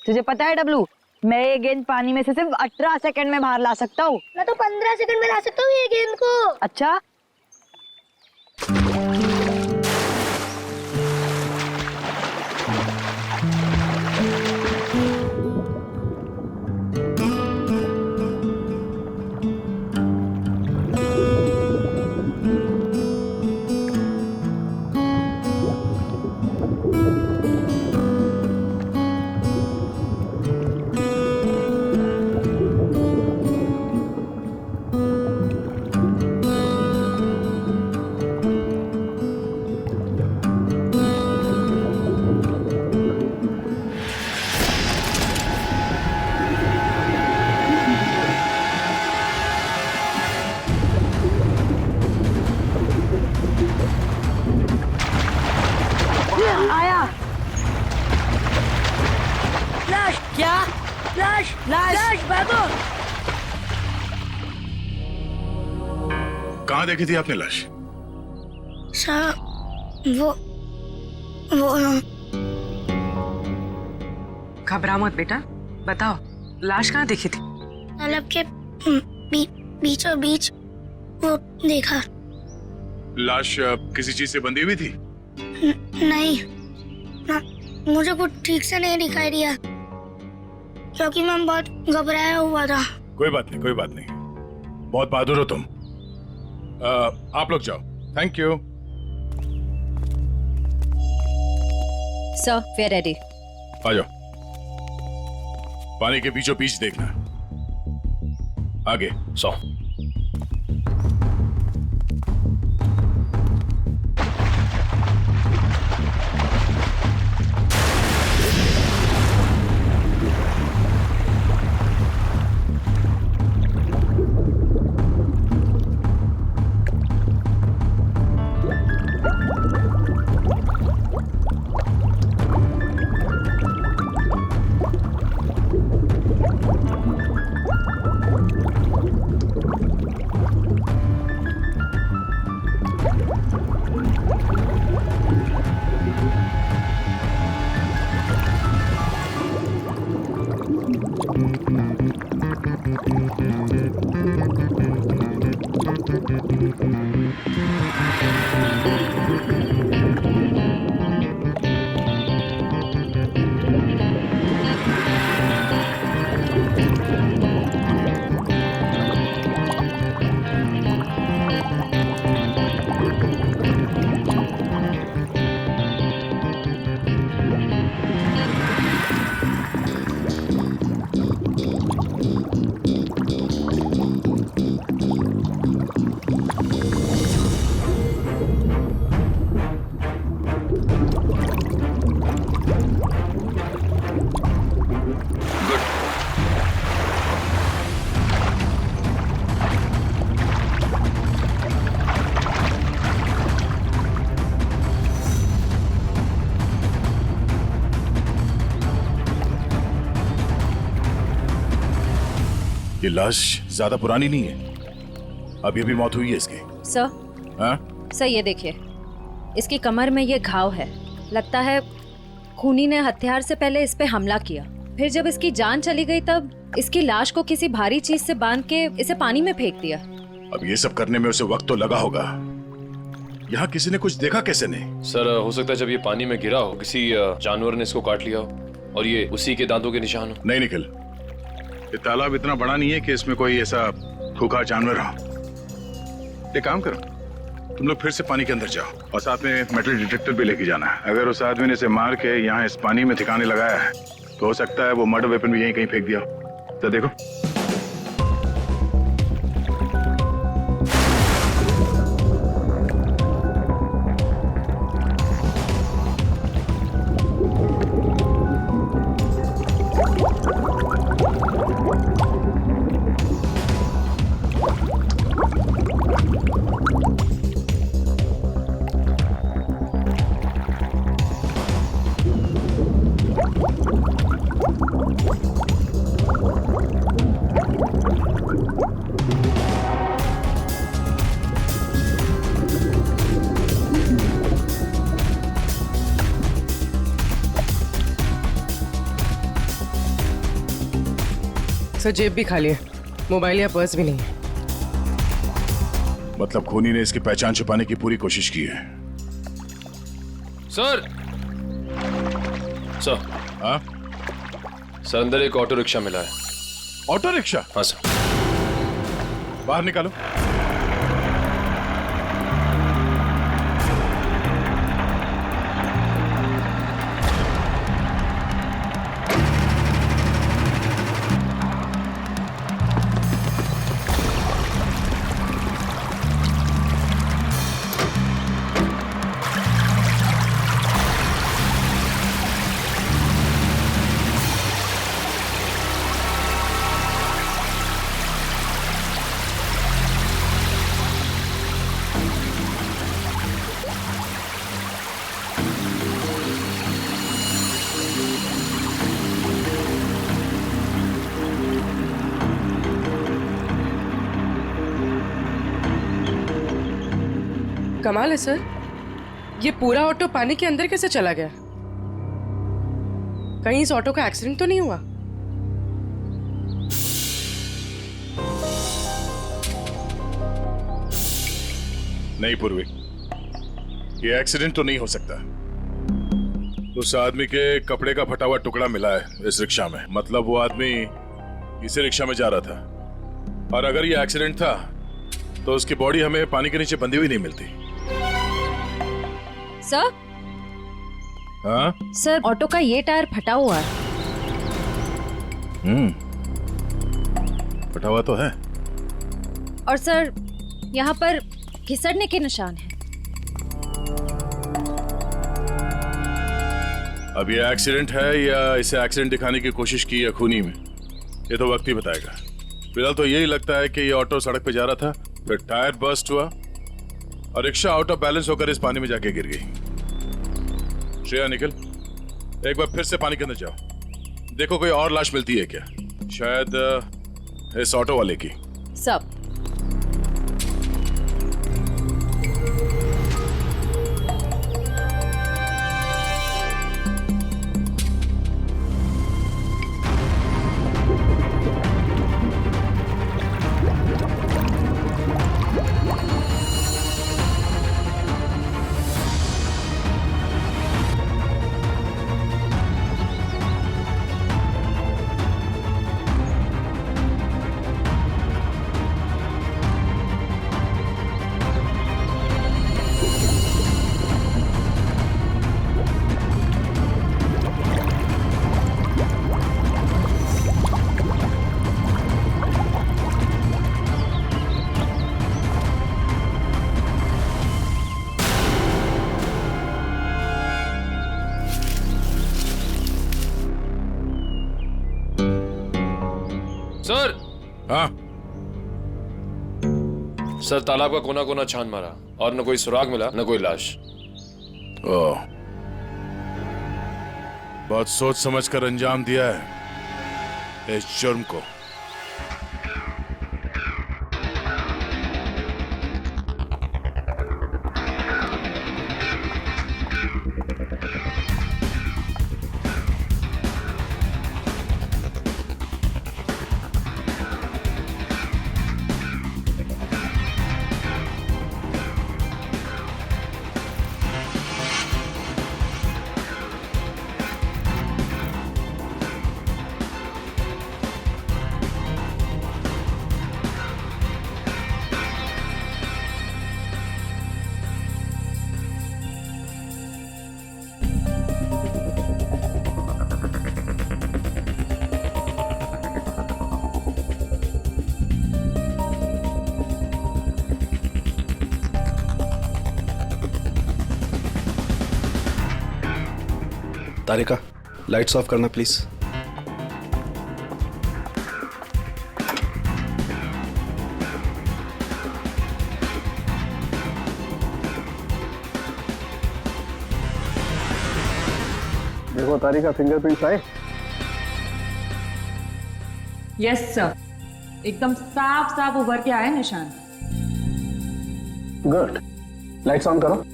तुझे पता है डब्लू, मैं ये गेंद पानी में से सिर्फ 18 सेकंड में बाहर ला सकता हूँ। मैं तो 15 सेकंड में ला सकता हूँ ये गेंद को। अच्छा, आया। लाश क्या? लाश लाश। लाश भागो। कहाँ देखी थी आपने लाश? वो घबरा मत बेटा, बताओ लाश कहाँ देखी थी? तालाब के बीचों बीच वो देखा। लाश किसी चीज से बंधी हुई थी? नहीं ना, मुझे कुछ ठीक से नहीं दिखाई दिया क्योंकि मैं बहुत घबराया हुआ था। कोई बात नहीं, कोई बात नहीं, बहुत बहादुर हो तुम। आप लोग जाओ। Thank you. Sir, we are ready. आ जाओ। पानी के बीचों बीच देखना। आगे 100। ये लाश ज्यादा पुरानी नहीं है, अभी अभी मौत हुई है इसकी। सर, हाँ? सर ये देखिए, इसकी कमर में ये घाव है। लगता है खूनी ने हथियार से पहले इस पे हमला किया, फिर जब इसकी जान चली गई तब इसकी लाश को किसी भारी चीज से बांध के इसे पानी में फेंक दिया। अब ये सब करने में उसे वक्त तो लगा होगा। यहाँ किसी ने कुछ देखा कैसे नहीं? सर, हो सकता है जब ये पानी में गिरा हो किसी जानवर ने इसको काट लिया हो और ये उसी के दांतों के निशान हो। नहीं निखिल, ये तालाब इतना बड़ा नहीं है कि इसमें कोई ऐसा खूंखार जानवर हो। एक काम करो, तुम लोग फिर से पानी के अंदर जाओ और साथ में मेटल डिटेक्टर भी लेके जाना है। अगर उस आदमी ने इसे मार के यहाँ इस पानी में ठिकाने लगाया है तो हो सकता है वो मर्डर वेपन भी यहीं कहीं फेंक दिया हो। तो देखो। सर जेब भी खाली है, मोबाइल या पर्स भी नहीं है। मतलब खूनी ने इसकी पहचान छुपाने की पूरी कोशिश की है। सर सर हाँ, सर अंदर एक ऑटो रिक्शा मिला है। Auto rickshaw? हाँ सर। बाहर निकालो। कमाल है सर, ये पूरा ऑटो पानी के अंदर कैसे चला गया? कहीं इस ऑटो का एक्सीडेंट तो नहीं हुआ? नहीं पूर्वी, ये एक्सीडेंट तो नहीं हो सकता। उस आदमी के कपड़े का फटा हुआ टुकड़ा मिला है इस रिक्शा में। मतलब वो आदमी इसी रिक्शा में जा रहा था, और अगर ये एक्सीडेंट था तो उसकी बॉडी हमें पानी के नीचे बंधी हुई नहीं मिलती। सर हाँ? सर ऑटो का ये टायर फटा हुआ है। फटा हुआ तो है। और सर यहाँ पर घिसड़ने के निशान हैं। अब ये एक्सीडेंट है या इसे एक्सीडेंट दिखाने की कोशिश की या खूनी में, ये तो वक्त ही बताएगा। फिलहाल तो यही लगता है कि ये ऑटो सड़क पे जा रहा था, फिर टायर बर्स्ट हुआ और रिक्शा आउट ऑफ बैलेंस होकर इस पानी में जाके गिर गई। श्रेया निकल, एक बार फिर से पानी के अंदर जाओ, देखो कोई और लाश मिलती है क्या, शायद इस ऑटो वाले की। सब सर। हाँ? सर तालाब का कोना कोना छान मारा और न कोई सुराग मिला न कोई लाश। ओह, बहुत सोच समझ कर अंजाम दिया है इस जुर्म को। तारिका, लाइट्स ऑफ करना प्लीज। देखो तारिका, फिंगरप्रिंट्स आए? यस सर, एकदम साफ साफ उभर के आए निशान। गुड, लाइट्स ऑन करो।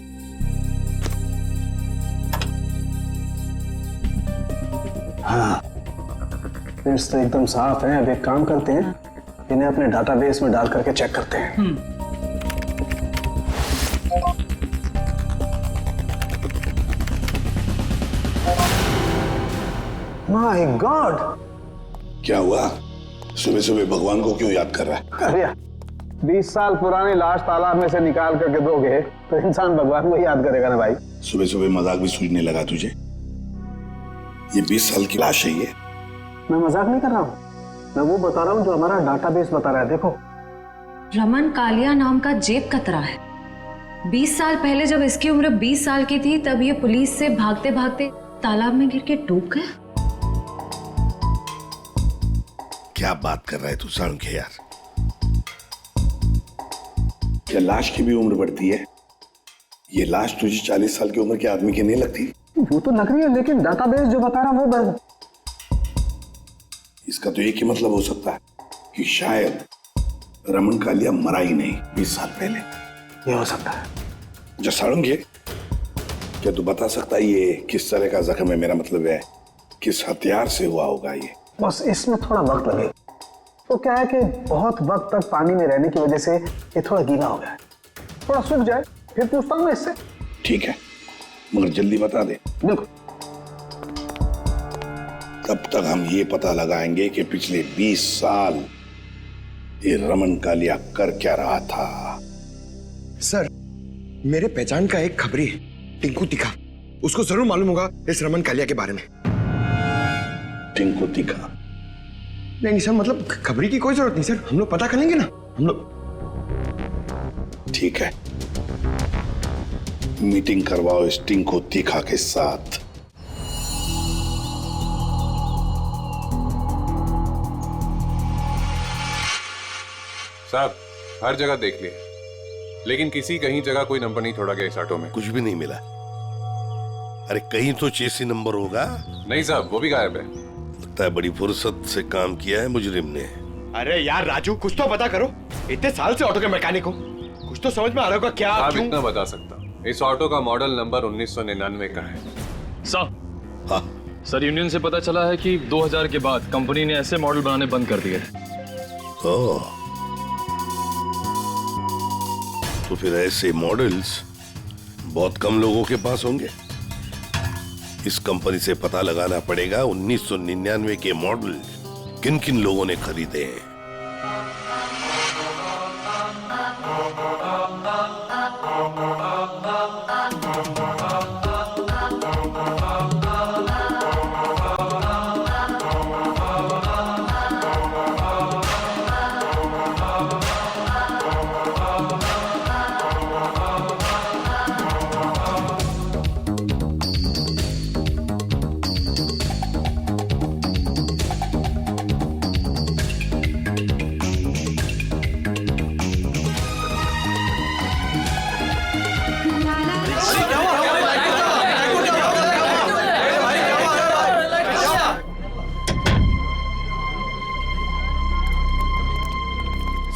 हाँ, फिंगरप्रिंट्स तो एकदम साफ हैं। अब एक काम करते हैं, इन्हें अपने डाटाबेस में डाल करके चेक करते हैं। My God! क्या हुआ? सुबह सुबह भगवान को क्यों याद कर रहा है? अरे 20 साल पुरानी लाश तालाब में से निकाल करके दोगे तो इंसान भगवान को याद करेगा ना भाई। सुबह सुबह मजाक भी सूझने लगा तुझे? ये 20 साल की लाश है ये। मैं मजाक नहीं कर रहा हूँ, मैं वो बता रहा हूँ जो हमारा डाटाबेस बता रहा है। देखो, रमन कालिया नाम का जेब कतरा है। 20 साल पहले जब इसकी उम्र 20 साल की थी तब ये पुलिस से भागते भागते तालाब में गिर के डूब गया। क्या बात कर रहा है तू साळुंखे यार? क्या लाश की भी उम्र बढ़ती है? ये लाश तुझे 40 साल की उम्र के आदमी की नहीं लगती? वो तो लग रही है, लेकिन डाटाबेस जो बता रहा है वो इसका तो एक ही मतलब हो सकता है कि शायद रमन कालिया मरा ही नहीं 20 साल पहले। ये हो सकता है। जो साळुंखे, क्या तू बता सकता है ये किस तरह का जख्म है? मेरा मतलब है किस हथियार से हुआ होगा ये? बस इसमें थोड़ा वक्त लगे। तो क्या है कि बहुत वक्त तक पानी में रहने की वजह से ये थोड़ा गीला हो गया है। थोड़ा सूख जाए फिर पूछता हूँ मैं इससे। ठीक है, मगर जल्दी बता दे। बिल्कुल। तब तक हम ये पता लगाएंगे कि पिछले 20 साल ये रमन कालिया कर क्या रहा था। सर, मेरे पहचान का एक खबरी है, टिंकू तिखा। उसको जरूर मालूम होगा इस रमन कालिया के बारे में। टिंकू तिखा? नहीं सर, मतलब खबरी की कोई जरूरत नहीं सर, हम लोग पता कर लेंगे ना हम लोग। ठीक है, मीटिंग करवाओ इस टिंकू तिखा के साथ। साहब, हर जगह देख लिए, लेकिन किसी कहीं जगह कोई नंबर नहीं छोड़ा गया इस ऑटो में। कुछ भी नहीं मिला। अरे कहीं तो चेसी नंबर होगा। नहीं साहब, वो भी गायब है। लगता है बड़ी फुर्सत से काम किया है मुजरिम ने। अरे यार राजू, कुछ तो पता करो। इतने साल से ऑटो के मैकेनिक हो, कुछ तो समझ में आ रहा होगा। क्या आप इतना बता सकता हूँ, इस ऑटो का मॉडल नंबर 1999 का है। सर, यूनियन से पता चला है कि 2000 के बाद कंपनी ने ऐसे मॉडल बनाने बंद कर दिए। तो फिर ऐसे मॉडल्स बहुत कम लोगों के पास होंगे। इस कंपनी से पता लगाना पड़ेगा 1999 के मॉडल किन किन लोगों ने खरीदे हैं।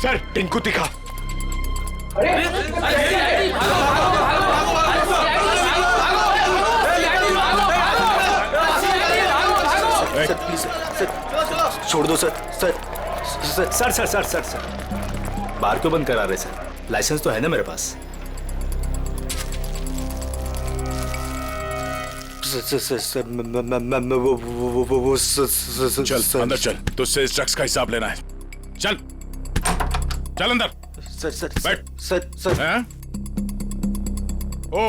सर, टिंकू तिखा। छोड़ दो सर। सर बार क्यों बंद करा रहे सर? लाइसेंस तो है ना मेरे पास। चल अंदर चल, तुझसे इस ड्रग्स का हिसाब लेना है। चल चल अंदर। बैठ। सर। ओ,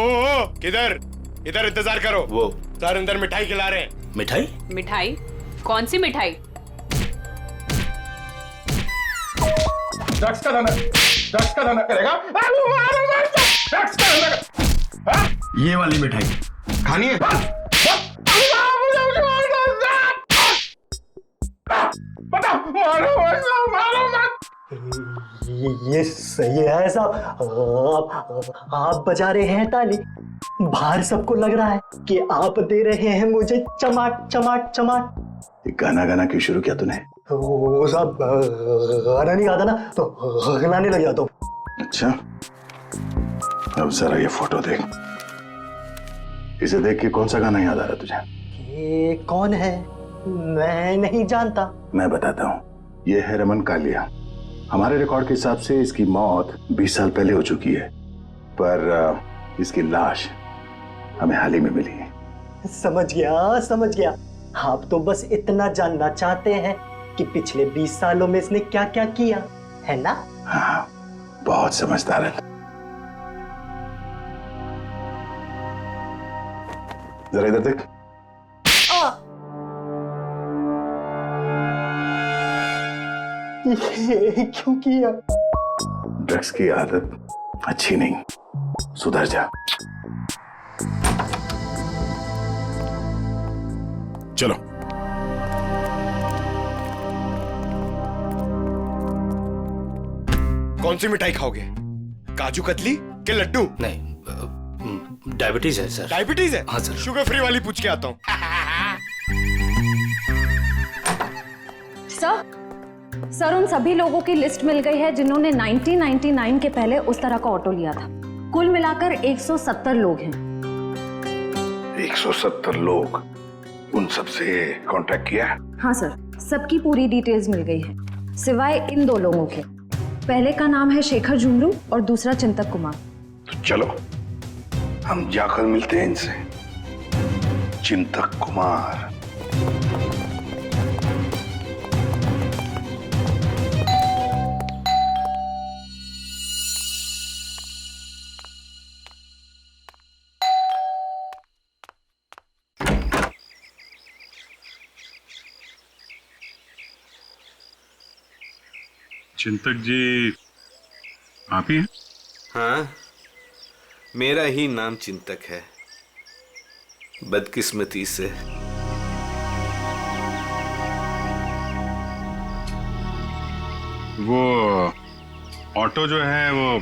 किधर? इधर इंतजार करो। वो सर अंदर मिठाई खिला रहे हैं। मिठाई? मिठाई? कौन सी मिठाई? ड्रग्स का धंधा करेगा? ड्रग्स का धंधा। ये वाली मिठाई खानी है? ये सही है साहब। आप बजा रहे हैं ताली, बाहर सबको लग रहा है कि आप दे रहे हैं मुझे चमाट चमाट चमाट। गाना क्यों शुरू किया तूने? वो साहब गाना नहीं गाता ना तो गाने लग जाता हूँ। अच्छा, अब जरा ये फोटो देख। इसे देख के कौन सा गाना याद आ रहा है तुझे? ये कौन है? मैं नहीं जानता। मैं बताता हूँ, ये है रमन कालिया। हमारे रिकॉर्ड के हिसाब से इसकी मौत 20 साल पहले हो चुकी है, पर इसकी लाश हमें हाल ही में मिली है। समझ गया। आप तो बस इतना जानना चाहते हैं कि पिछले 20 सालों में इसने क्या क्या किया, है ना? हाँ, बहुत समझदार है। जरा इधर देख। ये क्यों किया? ड्रग्स की आदत अच्छी नहीं, सुधर जा। चलो। कौन सी मिठाई खाओगे? काजू कतली के लड्डू? नहीं, डायबिटीज है सर। डायबिटीज है? हाँ सर। शुगर फ्री वाली पूछ के आता हूँ। सर उन सभी लोगों की लिस्ट मिल गई है जिन्होंने 1999 के पहले उस तरह का ऑटो लिया था। कुल मिलाकर 170 लोग हैं। 170 लोग? उन सबसे कांटेक्ट किया? हाँ सर, सबकी पूरी डिटेल्स मिल गई है, सिवाय इन 2 लोगों के। पहले का नाम है शेखर झुमरू और दूसरा चिंतक कुमार। तो चलो हम जाकर मिलते हैं इनसे। चिंतक कुमार। चिंतक जी आप ही हैं? हाँ, मेरा ही नाम चिंतक है, बदकिस्मती से। वो ऑटो जो है वो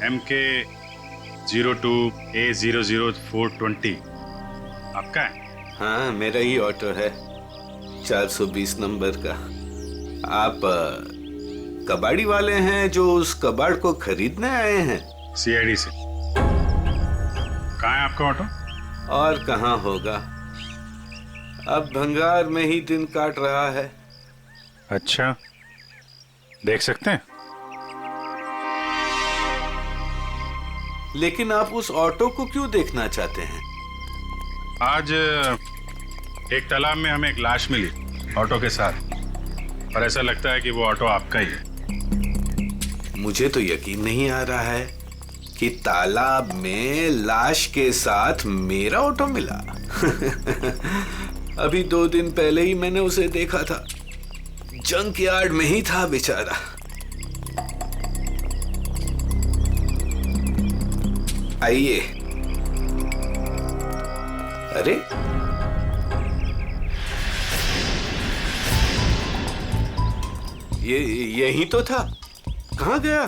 MK 02A00420 आपका है? हाँ, मेरा ही ऑटो है, 420 नंबर का। आप कबाड़ी वाले हैं जो उस कबाड़ को खरीदने आए हैं? CID से। कहाँ है आपका ऑटो? और कहाँ होगा, अब भंगार में ही दिन काट रहा है। अच्छा, देख सकते हैं? लेकिन आप उस ऑटो को क्यों देखना चाहते हैं? आज एक तालाब में हमें एक लाश मिली ऑटो के साथ, और ऐसा लगता है कि वो ऑटो आपका ही है। मुझे तो यकीन नहीं आ रहा है कि तालाब में लाश के साथ मेरा ऑटो मिला। अभी 2 दिन पहले ही मैंने उसे देखा था, जंक यार्ड में ही था बेचारा। आइए। अरे, ये यही तो था, कहाँ गया?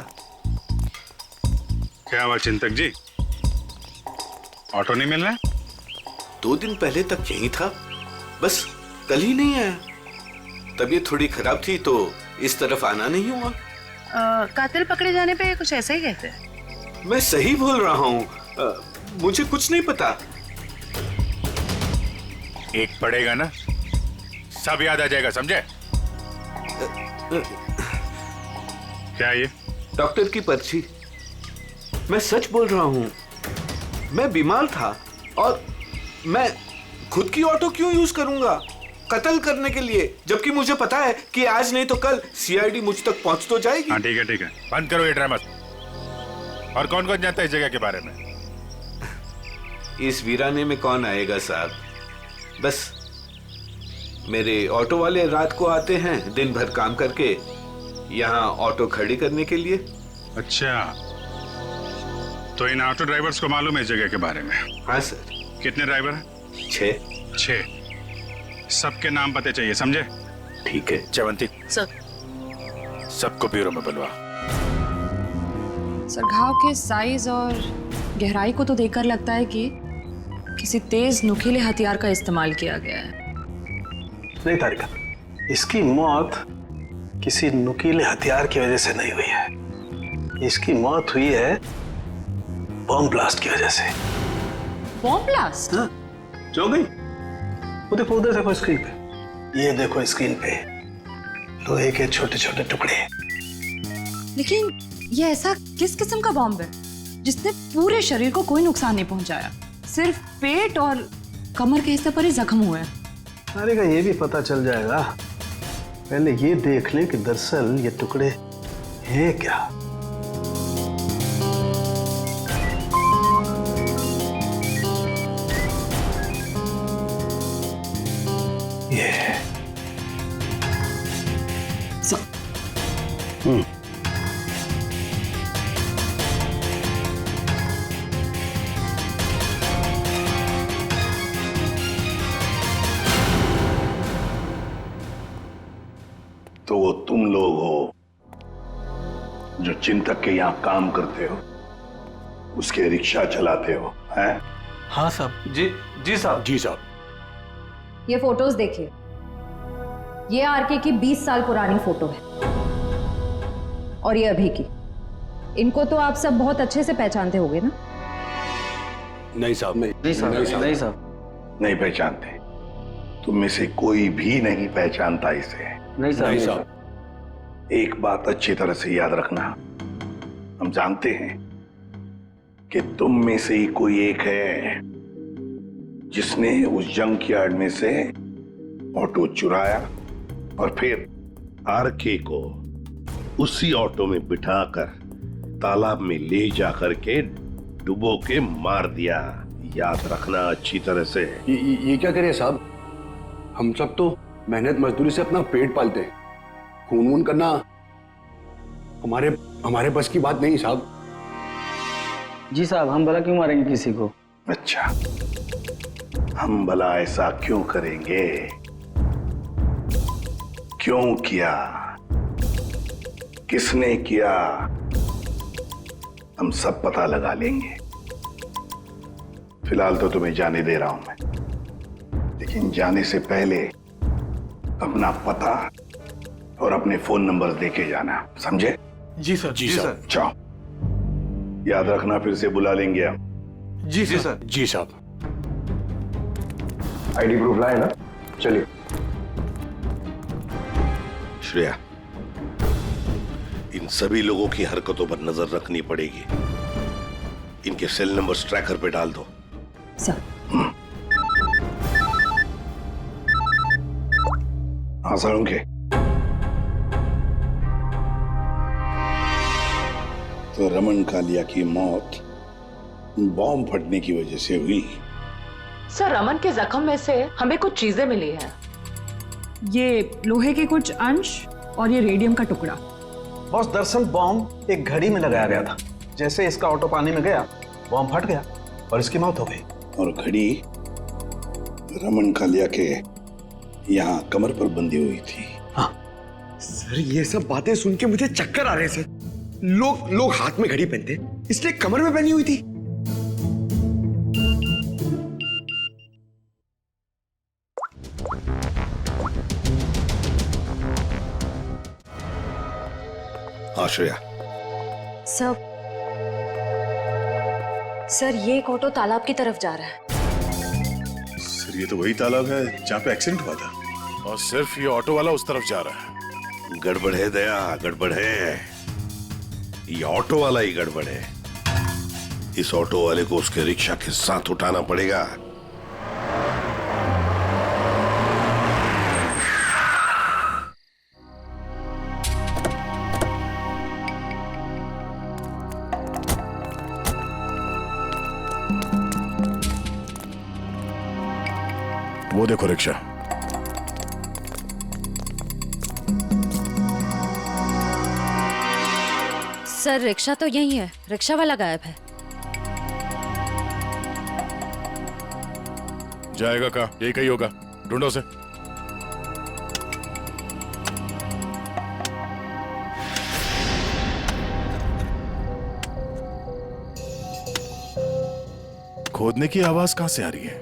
क्या हुआ चिंतक जी, ऑटो नहीं मिल रहा है? 2 दिन पहले तक यही था, बस कल ही नहीं आया। तबीयत थोड़ी खराब थी तो इस तरफ आना नहीं हुआ। कातिल पकड़े जाने पे कुछ ऐसा ही कहते हैं। मैं सही बोल रहा हूँ, मुझे कुछ नहीं पता। एक पड़ेगा ना, सब याद आ जाएगा, समझे? क्या ये? डॉक्टर की पर्ची। मैं सच बोल रहा हूँ, मैं बीमार था और मैं खुद की ऑटो क्यों यूज करूंगा कत्ल करने के लिए, जबकि मुझे पता है कि आज नहीं तो कल CID मुझ तक पहुंच तो जाएगी। हाँ ठीक है, बंद करो ये ड्रामा। और कौन कौन जानता है इस जगह के बारे में? इस वीराने में कौन आएगा साहब, बस मेरे ऑटो वाले रात को आते हैं दिन भर काम करके यहाँ ऑटो खड़ी करने के लिए। अच्छा, तो इन ऑटो ड्राइवर्स को मालूम है इस जगह के बारे में? हाँ सर। कितने ड्राइवर हैं? 6। सबके नाम पते चाहिए, समझे? ठीक है। चवंती सर। सबको ब्यूरो में बुलवा। सर, घाव के साइज और गहराई को तो देखकर लगता है कि किसी तेज नुकीले हथियार का इस्तेमाल किया गया है। नहीं तारिका, इसकी मौत किसी नुकीले हथियार की वजह से नहीं हुई है। इसकी मौत हुई है बॉम्ब ब्लास्ट की वजह से। Bomb blast? हाँ, जो गई वो देखो उधर देखो स्क्रीन पे। ये देखो स्क्रीन पे लोहे के छोटे छोटे टुकड़े। लेकिन ये ऐसा किस किस्म का बॉम्ब है जिसने पूरे शरीर को कोई नुकसान नहीं पहुंचाया? सिर्फ पेट और कमर के हिस्से पर ही जख्म हुए हैं। अरे का ये भी पता चल जाएगा, पहले ये देख ले कि दरअसल ये टुकड़े हैं क्या। ये तो वो तुम लोग हो जो चिंतक के यहाँ काम करते हो, उसके रिक्शा चलाते हो, हैं? हाँ साहब। जी साहब। जी साहब। ये फोटोज देखिए, ये आरके की 20 साल पुरानी फोटो है और ये अभी की। इनको तो आप सब बहुत अच्छे से पहचानते होंगे ना? नहीं साहब, नहीं साहब। नहीं पहचानते। तुम में से कोई भी नहीं पहचानता इसे। नहीं साहब। एक बात अच्छी तरह से याद रखना, हम जानते हैं कि तुम में से ही कोई एक है जिसने उस जंक यार्ड में से ऑटो चुराया और फिर आरके को उसी ऑटो में बिठाकर तालाब में ले जाकर के डुबो के मार दिया। याद रखना अच्छी तरह से। ये क्या करें साहब, हम सब तो मेहनत मजदूरी से अपना पेट पालते हैं। खून वून करना हमारे बस की बात नहीं साहब। जी साहब, हम भला क्यों मारेंगे किसी को? अच्छा, हम भला ऐसा क्यों करेंगे? क्यों किया, किसने किया, हम सब पता लगा लेंगे। फिलहाल तो तुम्हें जाने दे रहा हूं मैं, लेकिन जाने से पहले अपना पता और अपने फोन नंबर देके जाना, समझे? जी सर। जी सर। जाओ, याद रखना फिर से बुला लेंगे हम। जी सर। जी साहब। आईडी प्रूफ लाए ना? चलिए। श्रेया, इन सभी लोगों की हरकतों पर नजर रखनी पड़ेगी। इनके सेल नंबर्स ट्रैकर पे डाल दो। सर। हाँ सर, उनके तो रमन कालिया की मौत बॉम्ब फटने की वजह से हुई। सर, रमन के जख्म में से हमें कुछ चीजें मिली हैं। ये लोहे के कुछ अंश और ये रेडियम का टुकड़ा। बॉस, दरअसल बॉम्ब एक घड़ी में लगाया गया था। जैसे इसका ऑटो पानी में गया, बॉम्ब फट गया और इसकी मौत हो गई। और घड़ी रमन कालिया के यहाँ कमर पर बंधी हुई थी। हाँ सर, ये सब बातें सुन के मुझे चक्कर आ रहे हैं सर। लोग हाथ में घड़ी पहनते, इसलिए कमर में पहनी हुई थी। हाँ श्रेया। सर, ये एक ऑटो तालाब की तरफ जा रहा है। सर, ये तो वही तालाब है जहाँ पे एक्सीडेंट हुआ था, और सिर्फ ये ऑटो वाला उस तरफ जा रहा है। गड़बड़ है दया, गड़बड़ है। ये ऑटो वाला ही गड़बड़ है। इस ऑटो वाले को उसके रिक्शा के साथ उठाना पड़ेगा। वो देखो रिक्शा। सर, रिक्शा तो यही है, रिक्शा वाला गायब है। जाएगा कहाँ? यही कहीं होगा, ढूंढो उसे। खोदने की आवाज कहां से आ रही है?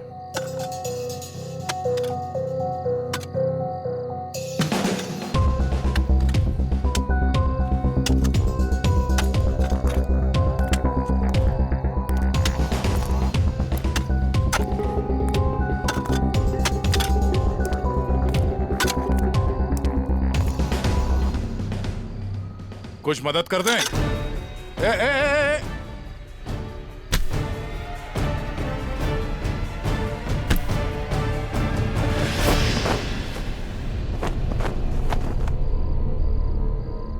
कुछ मदद कर दें। ए।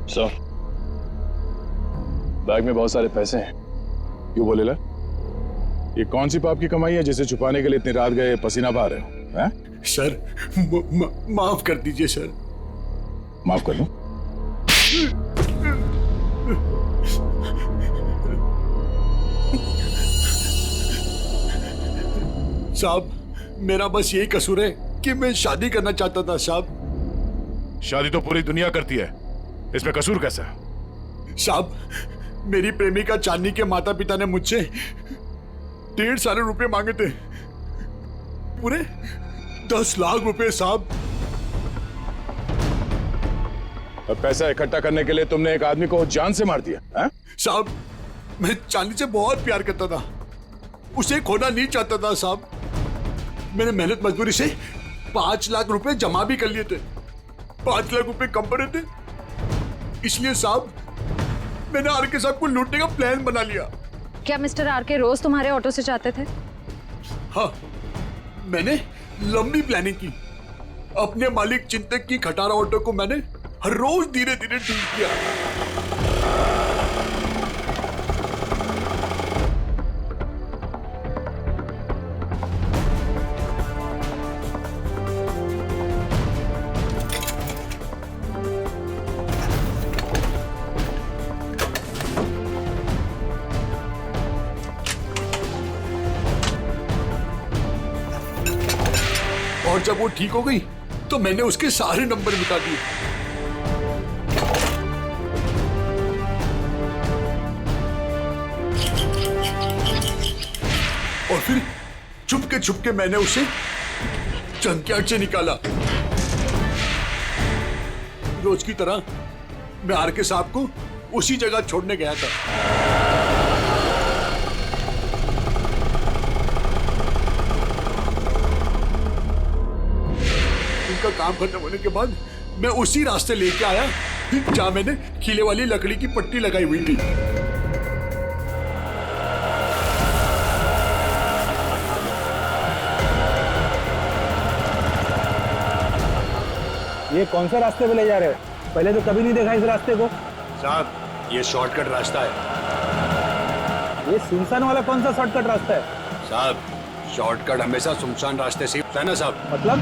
सर, बैग में बहुत सारे पैसे हैं। क्यों बोले ला? ये कौन सी पाप की कमाई है जिसे छुपाने के लिए इतनी रात गए पसीना बहा रहे हो? हैं? सर माफ कर दीजिए सर। माफ कर दूं? साहब, मेरा बस यही कसूर है कि मैं शादी करना चाहता था साहब। शादी तो पूरी दुनिया करती है, इसमें कसूर कैसा? साहब, मेरी प्रेमिका चांदनी के माता पिता ने मुझसे 1.5 साल रुपए मांगे थे, पूरे 10 लाख रुपए साहब। और पैसा इकट्ठा करने के लिए तुमने एक आदमी को जान से मार दिया? हैं? साहब, मैं चांदनी से बहुत प्यार करता था, उसे खोना नहीं चाहता था साहब। मैंने मेहनत मजदूरी से 5 लाख रुपए जमा भी कर लिए थे। 5 लाख रुपए कम पड़े थे, इसलिए साहब मैंने आरके साहब को लूटने का प्लान बना लिया। क्या मिस्टर आरके रोज तुम्हारे ऑटो से जाते थे? हाँ, मैंने लंबी प्लानिंग की। अपने मालिक चिंतक की खटारा ऑटो को मैंने हर रोज धीरे धीरे ठीक किया। और जब वो ठीक हो गई तो मैंने उसके सारे नंबर मिटा दिए। और फिर छुपके मैंने उसे जंकयार्ड से निकाला। रोज की तरह मैं आरके साहब को उसी जगह छोड़ने गया था। उनका काम खत्म होने के बाद मैं उसी रास्ते लेके आया जहां मैंने खीले वाली लकड़ी की पट्टी लगाई हुई थी। ये कौन सा रास्ते पे ले जा रहे हो? पहले तो कभी नहीं देखा इस रास्ते को। साहब, ये शॉर्टकट रास्ता है। ये सुनसान वाला कौन सा शॉर्टकट रास्ता है? साहब, शॉर्टकट हमेशा सुनसान रास्ते से होता है ना साहब। मतलब?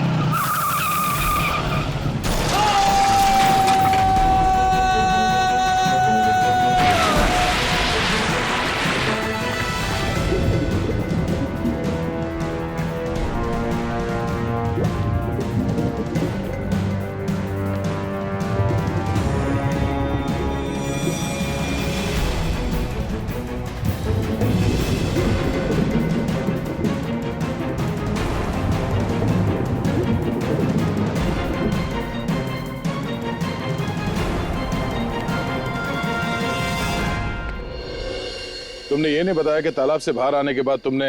तुमने ये नहीं बताया कि तालाब से बाहर आने के बाद तुमने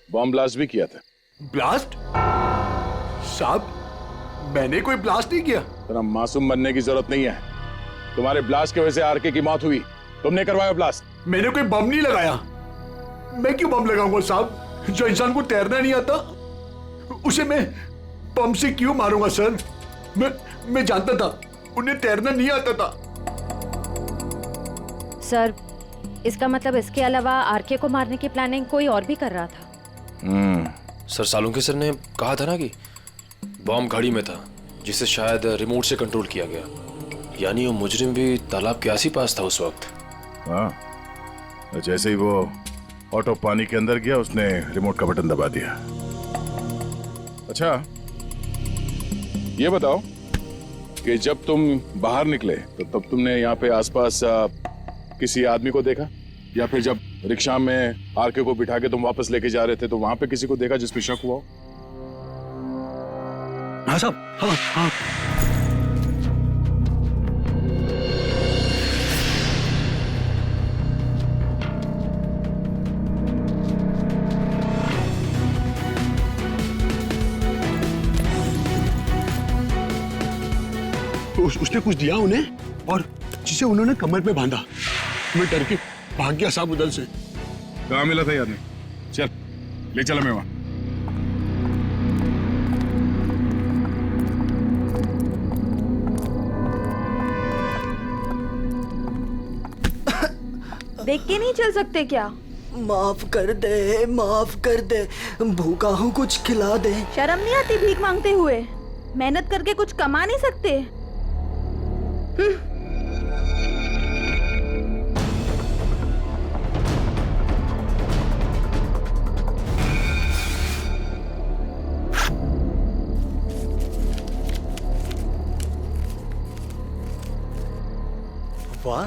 बॉम्ब ब्लास्ट भी किया था। ब्लास्ट? साहब, मैंने कोई ब्लास्ट नहीं किया। तेरा मासूम बनने की जरूरत नहीं है। तुम्हारे ब्लास्ट की वजह से आरके की मौत हुई, तुमने करवाया ब्लास्ट। मैंने कोई बम नहीं लगाया। मैं क्यों बम लगाऊंगा साहब? जो इंसान को तैरना नहीं आता उसे मैं बम से क्यों मारूंगा सर? मैं जानता था उन्हें तैरना नहीं आता था। सर, इसका मतलब इसके अलावा आरके को मारने की प्लानिंग कोई और भी कर रहा था। सर, सालुंके सर ने कहा था ना कि बॉम्ब घड़ी में था, जिसे शायद रिमोट से कंट्रोल किया गया। यानी वो मुजरिम भी तालाब के आस ही पास था उस वक्त। हाँ, जैसे ही वो ऑटो पानी के अंदर गया उसने रिमोट का बटन दबा दिया। अच्छा, ये बताओ कि जब तुम बाहर निकले तो तब तुमने यहाँ पे आसपास किसी आदमी को देखा, या फिर जब रिक्शा में आरके को बिठा के तुम वापस लेके जा रहे थे तो वहां पे किसी को देखा जिसपे शक हुआ हो? हाँ साहब, हाँ हाँ। उसने कुछ दिया उन्हें और जिसे उन्होंने कमर पे बांधा। मैं डर के भाग गया साहब उधर से। कहाँ मिला था ये आदमी? चल ले चला मैं वहां। देख के नहीं चल सकते क्या? माफ कर दे, माफ कर दे, भूखा हूँ, कुछ खिला दे। शर्म नहीं आती भीख मांगते हुए? मेहनत करके कुछ कमा नहीं सकते? वाह,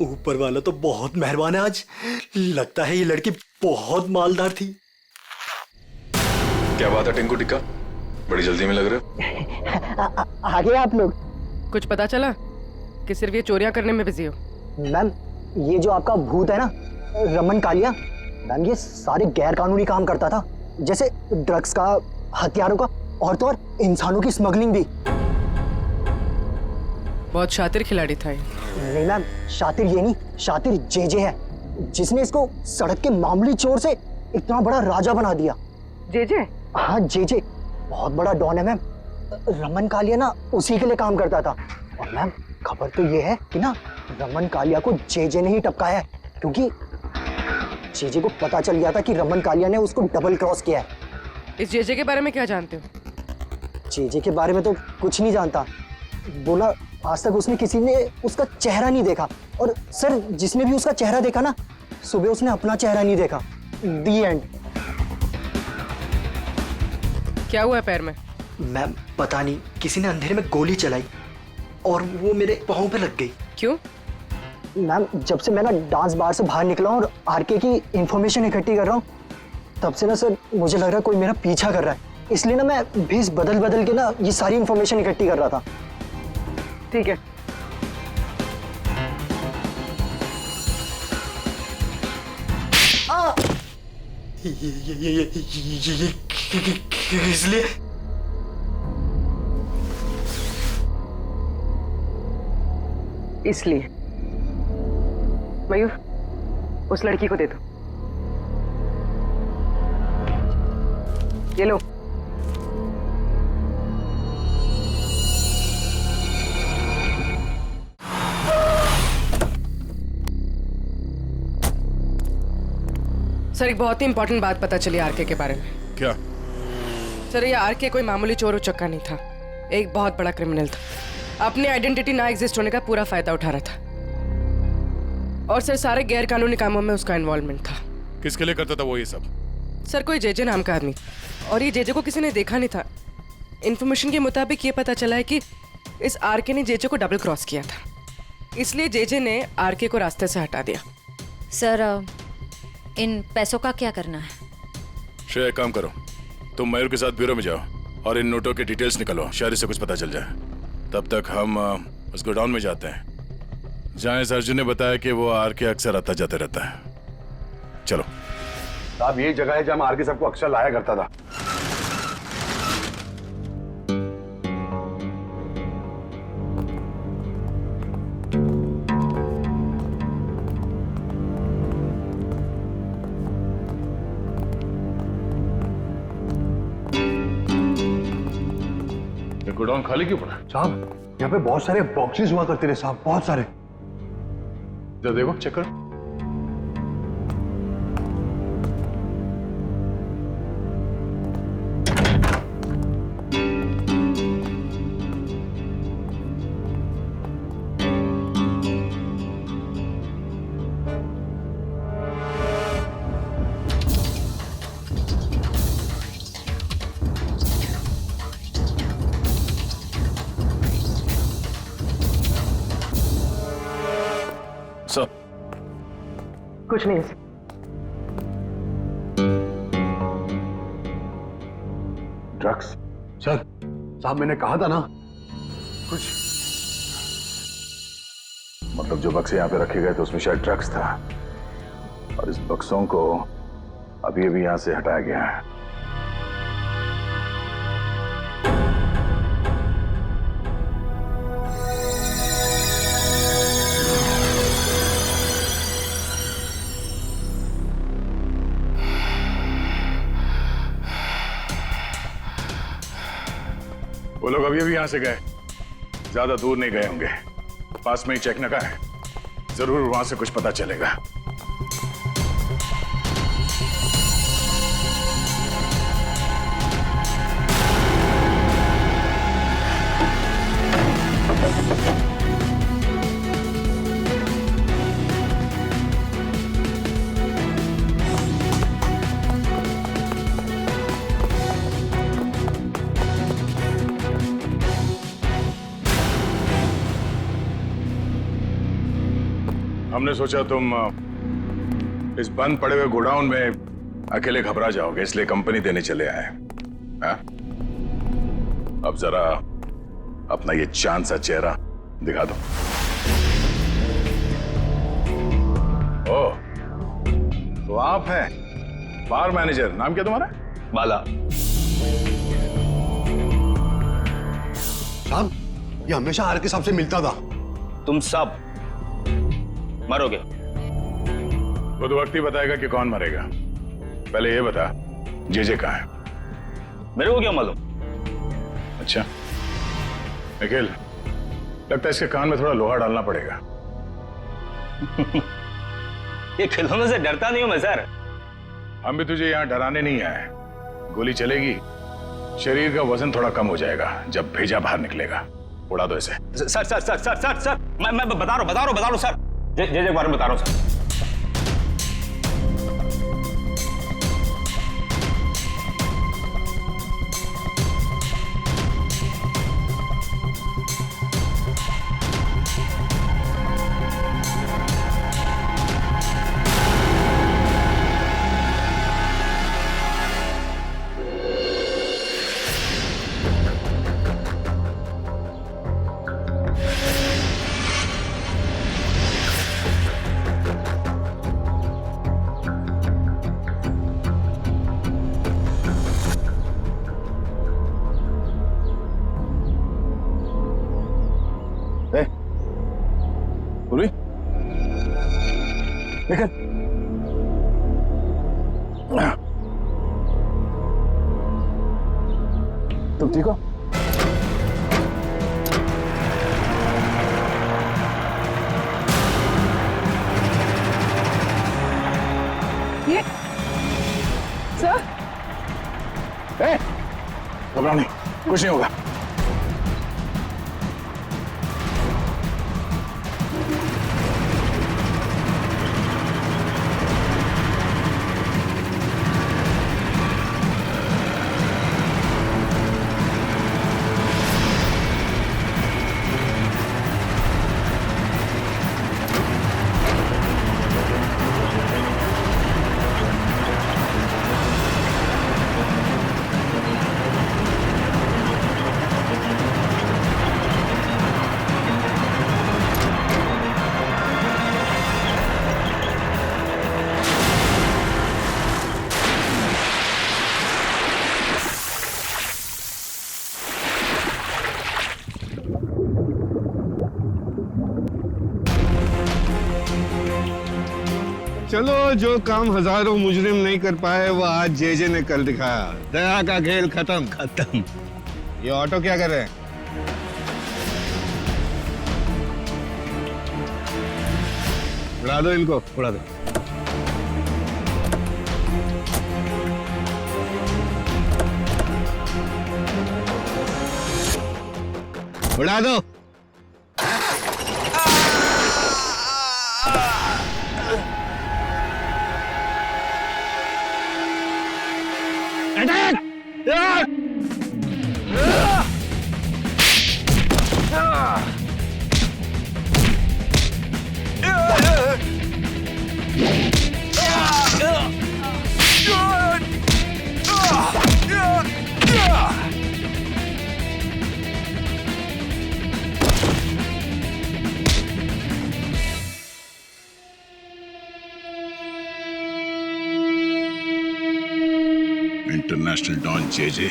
ऊपर वाला तो बहुत मेहरबान है आज। लगता है ये लड़की बहुत मालदार थी। क्या बात है टिंकू टिक्का, बड़ी जल्दी में लग रहे हो। आगे आप लोग। कुछ पता चला कि सिर्फ ये चोरियां करने में बिजी हो? मैम, ये जो आपका भूत है ना, रमन कालिया, मैम ये सारे गैर कानूनी काम करता था, जैसे ड्रग्स का, हथियारों का, और तो और इंसानों की स्मगलिंग भी। बहुत शातिर खिलाड़ी था ये। नहीं मैम, शातिर ये नहीं, शातिर जेजे है, जिसने इसको सड़क के मामूली चोर से इतना बड़ा राजा बना दिया। जेजे? हाँ जेजे, बहुत बड़ा डॉन है मैम। रमन कालिया ना उसी के लिए काम करता था। और मैम खबर तो ये है कि ना रमन कालिया को जेजे ने ही टपकाया है, क्योंकि जेजे को पता चल गया था कि रमन कालिया ने उसको डबल क्रॉस किया है। इस जेजे के बारे में क्या जानते हो? जेजे के बारे में तो कुछ नहीं जानता। बोला आज तक उसने किसी ने उसका चेहरा नहीं देखा, और सर जिसने भी उसका चेहरा देखा ना, सुबह उसने अपना चेहरा नहीं देखा। दी एंड। क्या हुआ पैर में? मैम पता नहीं, किसी ने अंधेरे में गोली चलाई और वो मेरे पाँव पे लग गई। क्यों? मैम जब से मैं ना डांस बार से बाहर निकला हूँ और आरके की इंफॉर्मेशन इकट्ठी कर रहा हूँ, तब से ना सर मुझे लग रहा है कोई मेरा पीछा कर रहा है। इसलिए ना मैं भेस बदल बदल के ना ये सारी इंफॉर्मेशन इकट्ठी कर रहा था। ठीक है। इसलिए इसलिए मयूर, उस लड़की को दे दो। ये लो। सर एक बहुत ही इंपॉर्टेंट बात पता चली आरके के बारे में। क्या? सर ये आरके कोई मामूली चोर उचक्का नहीं था, एक बहुत बड़ा क्रिमिनल था। अपनी आइडेंटिटी ना एग्जिस्ट होने का पूरा फायदा उठा रहा था, और सर सारे गैर कानूनी कामों में उसका इन्वॉल्वमेंट था। किसके लिए करता था वो ये सब? सर कोई जेजे नाम का आदमी, और ये जेजे को किसी ने देखा नहीं था। इन्फॉर्मेशन के मुताबिक ये पता चला है कि इस आरके ने जेजे को डबल क्रॉस किया था, इसलिए जेजे ने आरके को रास्ते से हटा दिया। सर इन पैसों का क्या करना है? श्रेया एक काम करो, तुम मयूर के साथ ब्यूरो में जाओ और इन नोटों के डिटेल्स निकलो, शायद इससे कुछ पता चल जाए। तब तक हम उस गोडाउन में जाते हैं जहाँ इस अर्जुन ने बताया कि वो आरके अक्सर आता जाता रहता है। चलो। साहब यही जगह है जहाँ आरके सबको अक्सर लाया करता था। गोडाउन खाली क्यों पड़ा? साहब यहाँ पे बहुत सारे बॉक्सेस हुआ करते थे साहब, बहुत सारे। जरा देखो, चेक करो। कुछ नहीं। ड्रग्स? सर साहब मैंने कहा था ना कुछ। मतलब जो बक्से यहाँ पे रखे गए थे उसमें शायद ड्रग्स था, और इस बक्सों को अभी अभी यहाँ से हटाया गया है। वो लोग अभी अभी यहां से गए, ज्यादा दूर नहीं गए होंगे, पास में ही चेक नका है, जरूर वहां से कुछ पता चलेगा। हमने सोचा तुम इस बंद पड़े हुए गोडाउन में अकेले घबरा जाओगे, इसलिए कंपनी देने चले आए। हाँ? अब जरा अपना ये चांद सा चेहरा दिखा दो। ओह, तो आप हैं बार मैनेजर, नाम क्या तुम्हारा? बाला। साहब, ये हमेशा आर के साहब से मिलता था। तुम सब मरोगे। वो तो वक्त ही बताएगा कि कौन मरेगा। पहले ये बता, जे कहाँ है? मेरे को क्या मालूम? अच्छा निखिल, लगता है इसके कान में थोड़ा लोहा डालना पड़ेगा। ये खिलौनों से डरता नहीं हूं मैं सर। हम भी तुझे यहाँ डराने नहीं आए। गोली चलेगी, शरीर का वजन थोड़ा कम हो जाएगा जब भेजा बाहर निकलेगा। उड़ा दो इसे। Sir sir sir sir sir sir मैं बता रहा हूँ सर। जे के बारे में बता रहा हूँ सर। निखिल, तुम ठीक हो? ये सर, घबराओ नहीं, कुछ नहीं होगा। चलो, जो काम हजारों मुजरिम नहीं कर पाए वो आज जे ने कर दिखाया। दया का खेल खत्म। ये ऑटो क्या कर रहे हैं? उड़ा दो इनको, उड़ा दो। उड़ा दो। इंटरनेशनल डॉन जे।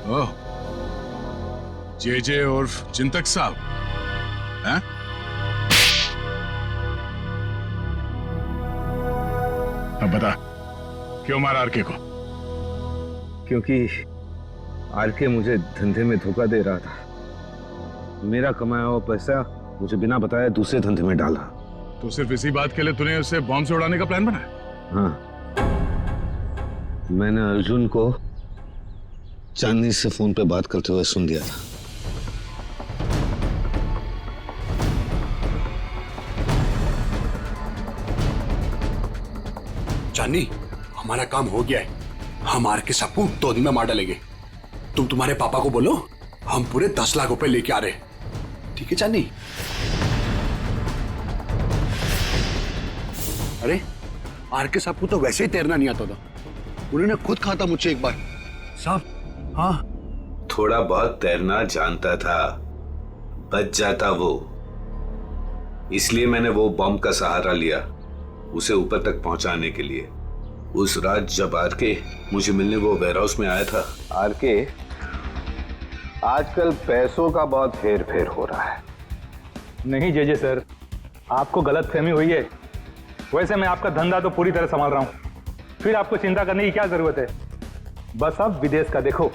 ओह, जे उर्फ चिंतक साहब हैं? अब बता, क्यों मारा आरके को? क्योंकि आरके मुझे धंधे में धोखा दे रहा था। मेरा कमाया हुआ पैसा मुझे बिना बताए दूसरे धंधे में डाला। तो सिर्फ इसी बात के लिए तूने उसे बॉम्ब से उड़ाने का प्लान बनाया? हाँ, मैंने अर्जुन को चांदनी से फोन पे बात करते हुए सुन लिया था। चांदनी, हमारा काम हो गया है। हम आरके साहब को 2 दिन में मार डालेंगे। तुम तुम्हारे पापा को बोलो हम पूरे 10 लाख रुपए लेके आ रहे हैं। ठीक है चांदनी? अरे आरके साहब को तो वैसे ही तैरना नहीं आता था, उन्होंने खुद कहा था मुझसे एक बार। साहब हाँ, थोड़ा बहुत तैरना जानता था, बच जाता वो। इसलिए मैंने वो बॉम्ब का सहारा लिया उसे ऊपर तक पहुंचाने के लिए। उस रात जब आरके मुझे मिलने वो वेयरहाउस में आया था। आरके, आजकल पैसों का बहुत हेर फेर हो रहा है। नहीं जेजे सर, आपको गलत फहमी हुई है। वैसे मैं आपका धंधा तो पूरी तरह संभाल रहा हूँ, फिर आपको चिंता करने की क्या जरूरत है। बस आप विदेश का देखो।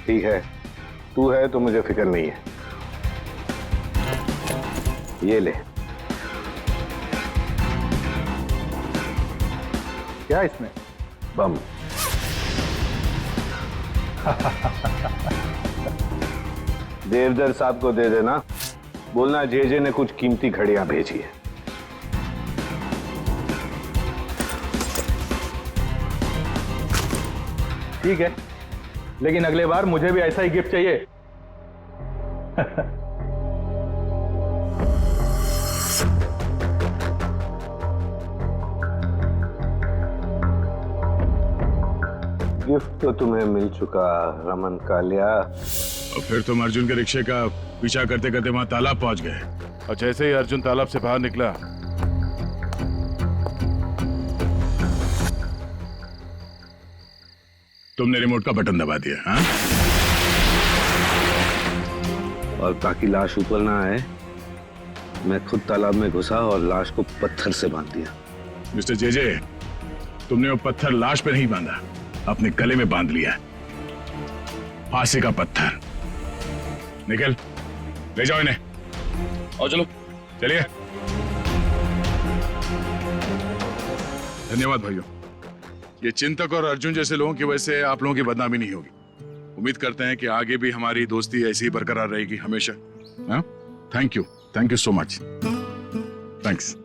ठीक है, तू है तो मुझे फिक्र नहीं है। ये ले। क्या इसमें? बम। देवदर साहब को दे देना, बोलना जेजे ने कुछ कीमती घड़ियां भेजी है। ठीक है, लेकिन अगले बार मुझे भी ऐसा ही गिफ्ट चाहिए। गिफ्ट तो तुम्हें मिल चुका रमन कालिया। और फिर तुम अर्जुन के रिक्शे का पीछा करते करते वहां तालाब पहुंच गए, और जैसे ही अर्जुन तालाब से बाहर निकला तुमने रिमोट का बटन दबा दिया। हाँ? और ताकि लाश ऊपर ना आए, मैं खुद तालाब में घुसा और लाश को पत्थर से बांध दिया। मिस्टर जेजे, तुमने वो पत्थर लाश पे नहीं बांधा, अपने गले में बांध लिया। फांसी का पत्थर। निकल, ले जाओ इन्हें। और चलो, चलिए। धन्यवाद भाइयों। ये चिंतक और अर्जुन जैसे लोगों की वजह से आप लोगों की बदनामी नहीं होगी। उम्मीद करते हैं कि आगे भी हमारी दोस्ती ऐसी ही बरकरार रहेगी हमेशा। हाँ? Thank you so much. Thanks.